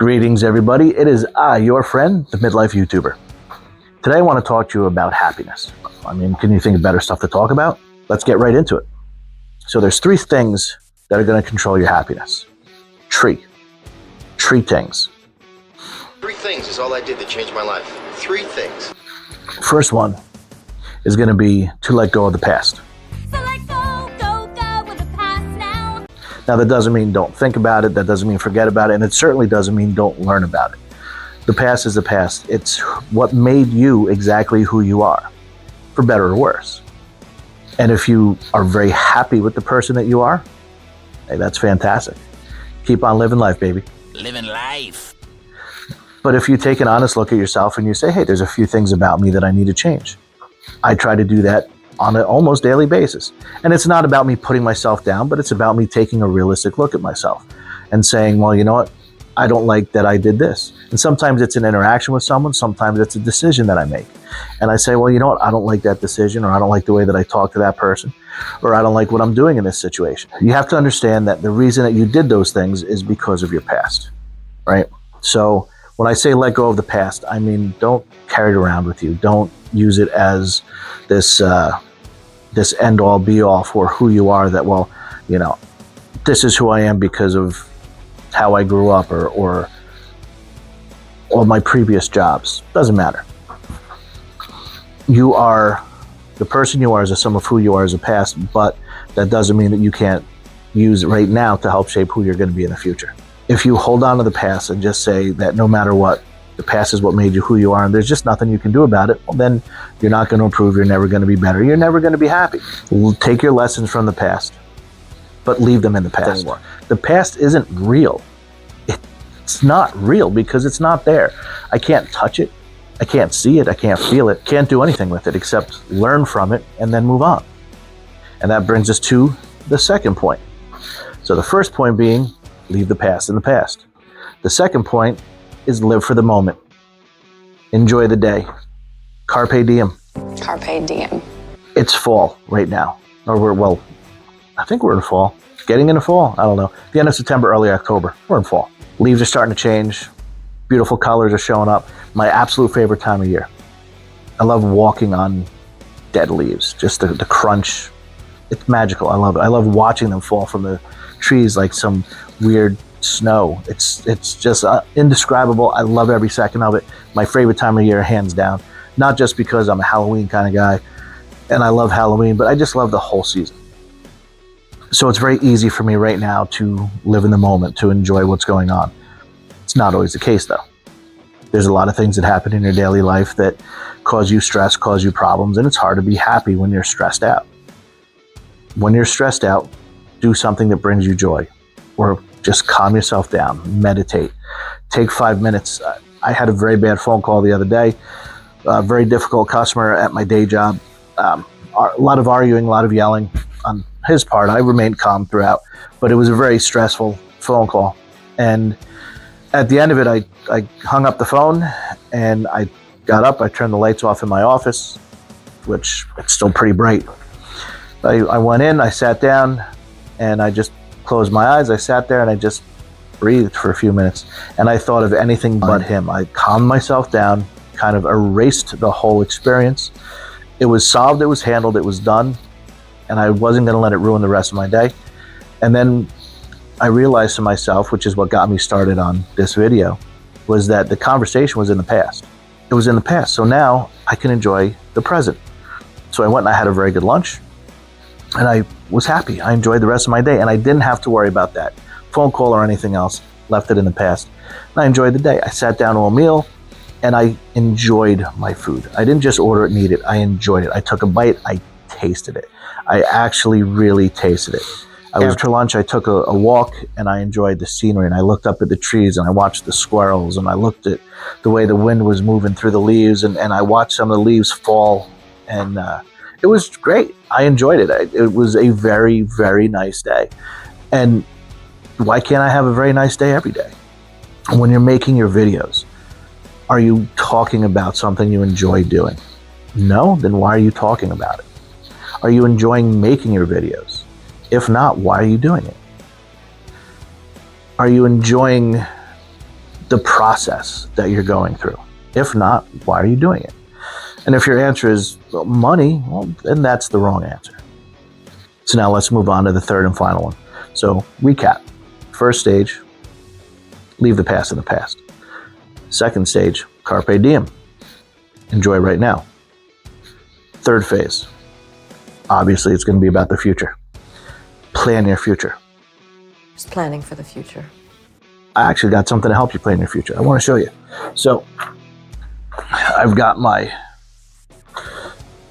Greetings, everybody. It is I, your friend, the Midlife YouTuber. Today I want to talk to you about happiness. I mean, can you think of better stuff to talk about? Let's get right into it. So there's three things that are going to control your happiness. Three things. Three things is all I did to change my life. Three things. First one is going to be to let go of the past. Now, that doesn't mean don't think about it. That doesn't mean forget about it. And it certainly doesn't mean don't learn about it. The past is the past. It's what made you exactly who you are, for better or worse. And if you are very happy with the person that you are, hey, that's fantastic. Keep on living life, baby. Living life. But if you take an honest look at yourself and you say, hey, there's a few things about me that I need to change. I try to do that on an almost daily basis. And it's not about me putting myself down, but it's about me taking a realistic look at myself and saying, well, you know what? I don't like that I did this. And sometimes it's an interaction with someone. Sometimes it's a decision that I make. And I say, well, you know what? I don't like that decision, or I don't like the way that I talk to that person, or I don't like what I'm doing in this situation. You have to understand that the reason that you did those things is because of your past, right? So when I say let go of the past, I mean, don't carry it around with you. Don't use it as this end all be all for who you are, that, well, you know, this is who I am because of how I grew up or all my previous jobs. Doesn't matter. You are the person you are as a sum of who you are as a past, but that doesn't mean that you can't use it right now to help shape who you're going to be in the future. If you hold on to the past and just say that no matter what, the past is what made you who you are, and there's just nothing you can do about it, well, then you're not going to improve. You're never going to be better. You're never going to be happy. Take your lessons from the past, but leave them in the past. The past isn't real. It's not real because it's not there. I can't touch it. I can't see it. I can't feel it. Can't do anything with it except learn from it and then move on. And that brings us to the second point. So the first point being, leave the past in the past. The second point is live for the moment. Enjoy the day. Carpe diem. Carpe diem. It's fall right now. I think we're in fall. Getting into fall. I don't know. The end of September, early October. We're in fall. Leaves are starting to change. Beautiful colors are showing up. My absolute favorite time of year. I love walking on dead leaves. Just the crunch. It's magical. I love it. I love watching them fall from the trees like some weird snow. It's just indescribable. I love every second of it. My favorite time of year, hands down. Not just because I'm a Halloween kind of guy and I love Halloween, but I just love the whole season. So it's very easy for me right now to live in the moment, to enjoy what's going on. It's not always the case, though. There's a lot of things that happen in your daily life that cause you stress, cause you problems, and it's hard to be happy when you're stressed out. When you're stressed out, do something that brings you joy, or just calm yourself down, meditate, take 5 minutes. I had a very bad phone call the other day, a very difficult customer at my day job, a lot of arguing, a lot of yelling on his part. I remained calm throughout, but it was a very stressful phone call. And at the end of it, I hung up the phone and I got up, I turned the lights off in my office, which it's still pretty bright. I went in, I sat down, and I just closed my eyes. I sat there and I just breathed for a few minutes, and I thought of anything but him. I calmed myself down, kind of erased the whole experience. It was solved, it was handled, it was done, and I wasn't going to let it ruin the rest of my day. And then I realized to myself, which is what got me started on this video, was that the conversation was in the past. It was in the past, so now I can enjoy the present. So I went and I had a very good lunch, and I was happy. I enjoyed the rest of my day, and I didn't have to worry about that phone call or anything else. Left it in the past. And I enjoyed the day. I sat down to a meal, and I enjoyed my food. I didn't just order it and eat it. I enjoyed it. I took a bite. I tasted it. I actually really tasted it. After lunch, I took a walk, and I enjoyed the scenery, and I looked up at the trees, and I watched the squirrels, and I looked at the way the wind was moving through the leaves, and I watched some of the leaves fall, and it was great. I enjoyed it. It was a very, very nice day. And why can't I have a very nice day every day? When you're making your videos, are you talking about something you enjoy doing? No? Then why are you talking about it? Are you enjoying making your videos? If not, why are you doing it? Are you enjoying the process that you're going through? If not, why are you doing it? And if your answer is money, well, then that's the wrong answer. So now let's move on to the third and final one. So recap. First stage, leave the past in the past. Second stage, carpe diem. Enjoy right now. Third phase, obviously it's going to be about the future. Plan your future. Just planning for the future. I actually got something to help you plan your future. I want to show you. So I've got my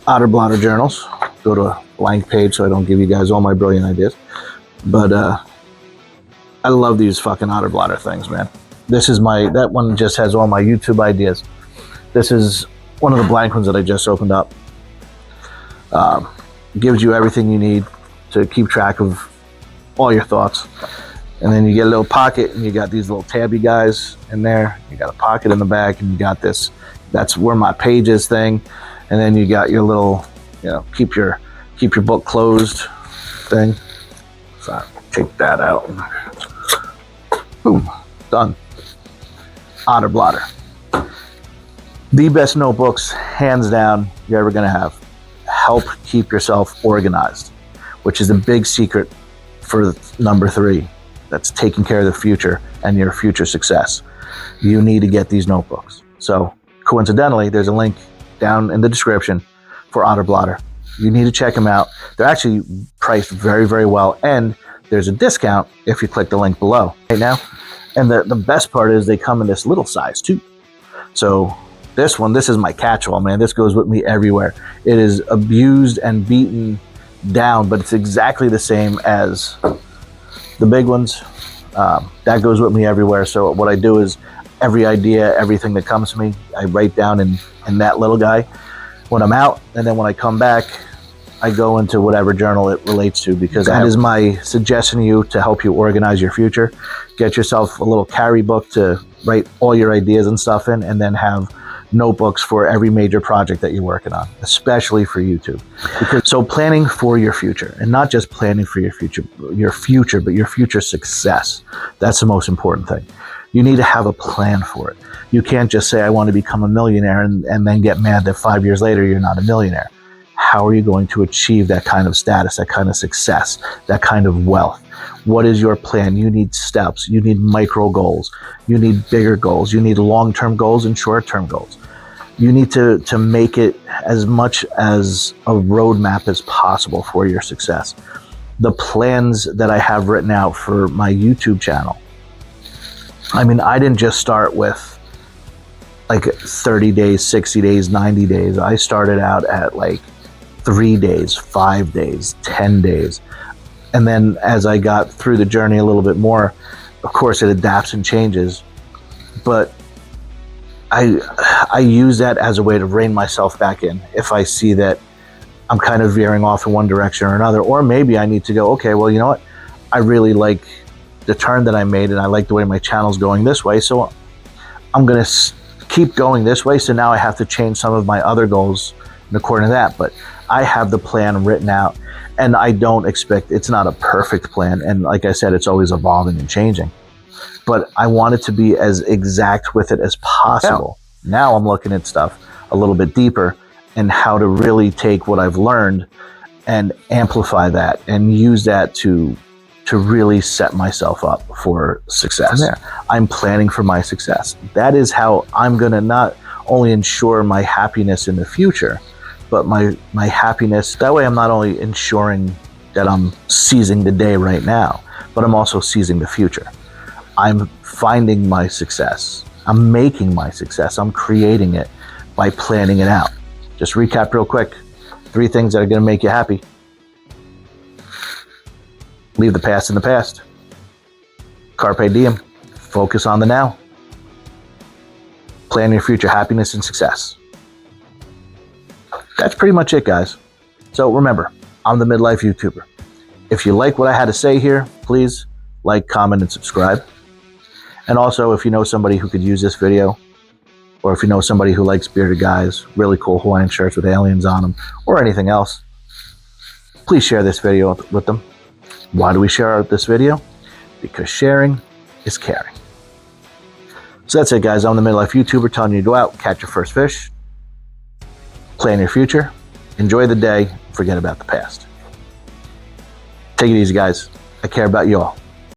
Otter Blotter journals. Go to a blank page so I don't give you guys all my brilliant ideas. But I love these fucking Otter Blotter things, man. This is that one just has all my YouTube ideas. This is one of the blank ones that I just opened up. Gives you everything you need to keep track of all your thoughts. And then you get a little pocket and you got these little tabby guys in there. You got a pocket in the back and you got this, that's where my pages thing. And then you got your little, keep your book closed thing. So I'll take that out. Boom, done. Otter Blotter. The best notebooks, hands down, you're ever gonna have. Help keep yourself organized, which is a big secret for number 3. That's taking care of the future and your future success. You need to get these notebooks. So coincidentally, there's a link down in the description for Otter Blotter. You need to check them out. They're actually priced very, very well. And there's a discount if you click the link below right now. And the best part is they come in this little size too. So this is my catch-all, man. This goes with me everywhere. It is abused and beaten down, but it's exactly the same as the big ones. That goes with me everywhere. So what I do is every idea, everything that comes to me, I write down in that little guy when I'm out. And then when I come back, I go into whatever journal it relates to, because that is my suggestion to you to help you organize your future. Get yourself a little carry book to write all your ideas and stuff in, and then have notebooks for every major project that you're working on, especially for YouTube. So planning for your future, and not just planning for your future, but your future success. That's the most important thing. You need to have a plan for it. You can't just say, I want to become a millionaire, and then get mad that 5 years later you're not a millionaire. How are you going to achieve that kind of status, that kind of success, that kind of wealth? What is your plan? You need steps. You need micro goals. You need bigger goals. You need long-term goals and short-term goals. You need to make it as much as a roadmap as possible for your success. The plans that I have written out for my YouTube channel, I mean, I didn't just start with like 30 days, 60 days, 90 days. I started out at like 3 days, 5 days, 10 days. And then as I got through the journey a little bit more, of course it adapts and changes, but I use that as a way to rein myself back in. If I see that I'm kind of veering off in one direction or another, or maybe I need to go, okay, well, you know what? I really like the turn that I made, and I like the way my channel's going this way. So I'm going to keep going this way. So now I have to change some of my other goals according to that. But I have the plan written out, and I don't expect, it's not a perfect plan. And like I said, it's always evolving and changing. But I want it to be as exact with it as possible. Now I'm looking at stuff a little bit deeper, and how to really take what I've learned and amplify that and use that to really set myself up for success. I'm planning for my success. That is how I'm going to not only ensure my happiness in the future, but my happiness. That way I'm not only ensuring that I'm seizing the day right now, but I'm also seizing the future. I'm finding my success. I'm making my success. I'm creating it by planning it out. Just recap real quick. 3 things that are going to make you happy. Leave the past in the past. Carpe diem. Focus on the now. Plan your future happiness and success. That's pretty much it, guys. So remember, I'm the Midlife YouTuber. If you like what I had to say here, please like, comment, and subscribe. And also, if you know somebody who could use this video, or if you know somebody who likes bearded guys, really cool Hawaiian shirts with aliens on them, or anything else, please share this video with them. Why do we share this video? Because sharing is caring. So that's it, guys. I'm the midlife YouTuber telling you to go out, catch your first fish, plan your future, enjoy the day, forget about the past. Take it easy, guys. I care about you all.